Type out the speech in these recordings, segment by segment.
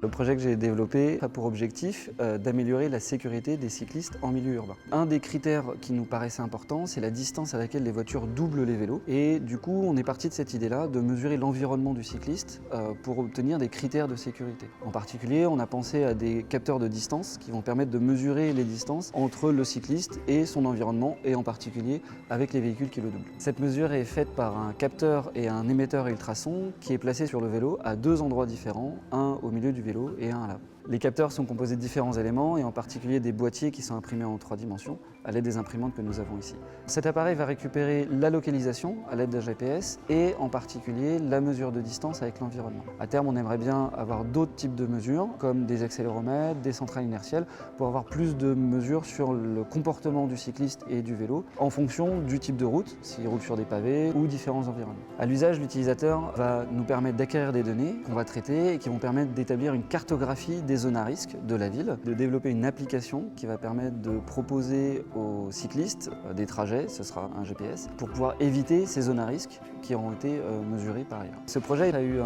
Le projet que j'ai développé a pour objectif d'améliorer la sécurité des cyclistes en milieu urbain. Un des critères qui nous paraissait important, c'est la distance à laquelle les voitures doublent les vélos. Et du coup, on est parti de cette idée-là de mesurer l'environnement du cycliste pour obtenir des critères de sécurité. En particulier, on a pensé à des capteurs de distance qui vont permettre de mesurer les distances entre le cycliste et son environnement, et en particulier avec les véhicules qui le doublent. Cette mesure est faite par un capteur et un émetteur ultrason qui est placé sur le vélo à deux endroits différents, un au milieu du vélo et un à l'avant. Les capteurs sont composés de différents éléments et en particulier des boîtiers qui sont imprimés en 3 dimensions à l'aide des imprimantes que nous avons ici. Cet appareil va récupérer la localisation à l'aide d'un GPS et en particulier la mesure de distance avec l'environnement. À terme, on aimerait bien avoir d'autres types de mesures comme des accéléromètres, des centrales inertielles pour avoir plus de mesures sur le comportement du cycliste et du vélo en fonction du type de route, s'il roule sur des pavés ou différents environnements. À l'usage, l'utilisateur va nous permettre d'acquérir des données qu'on va traiter et qui vont permettre d'établir une cartographie des zones à risque de la ville, de développer une application qui va permettre de proposer aux cyclistes des trajets, ce sera un GPS, pour pouvoir éviter ces zones à risque qui auront été mesurées par ailleurs. Ce projet a eu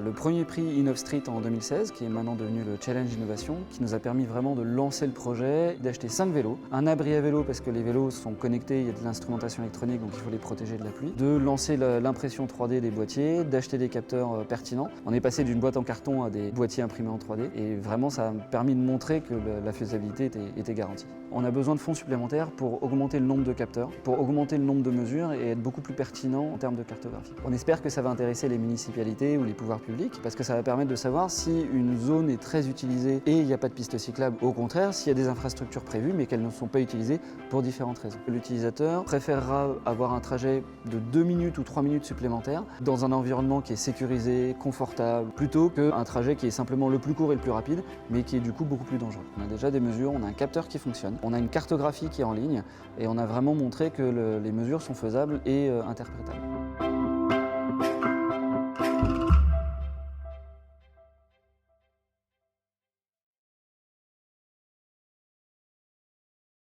le premier prix InnovStreet en 2016, qui est maintenant devenu le Challenge Innovation, qui nous a permis vraiment de lancer le projet, d'acheter 5 vélos, un abri à vélo parce que les vélos sont connectés, il y a de l'instrumentation électronique donc il faut les protéger de la pluie, de lancer l'impression 3D des boîtiers, d'acheter des capteurs pertinents. On est passé d'une boîte en carton à des boîtiers imprimés en 3D et vraiment ça a permis de montrer que la faisabilité était garantie. On a besoin de fonds supplémentaires pour augmenter le nombre de capteurs, pour augmenter le nombre de mesures et être beaucoup plus pertinent en termes de cartographie. On espère que ça va intéresser les municipalités ou les pouvoirs publics parce que ça va permettre de savoir si une zone est très utilisée et il n'y a pas de piste cyclable, au contraire s'il y a des infrastructures prévues mais qu'elles ne sont pas utilisées pour différentes raisons. L'utilisateur préférera avoir un trajet de 2 minutes ou 3 minutes supplémentaires dans un environnement qui est sécurisé, confortable, plutôt qu'un trajet qui est simplement le plus court et le plus rapide mais qui est du coup beaucoup plus dangereux. On a déjà des mesures, on a un capteur qui fonctionne, on a une cartographie qui est en ligne et on a vraiment montré que les mesures sont faisables et interprétables.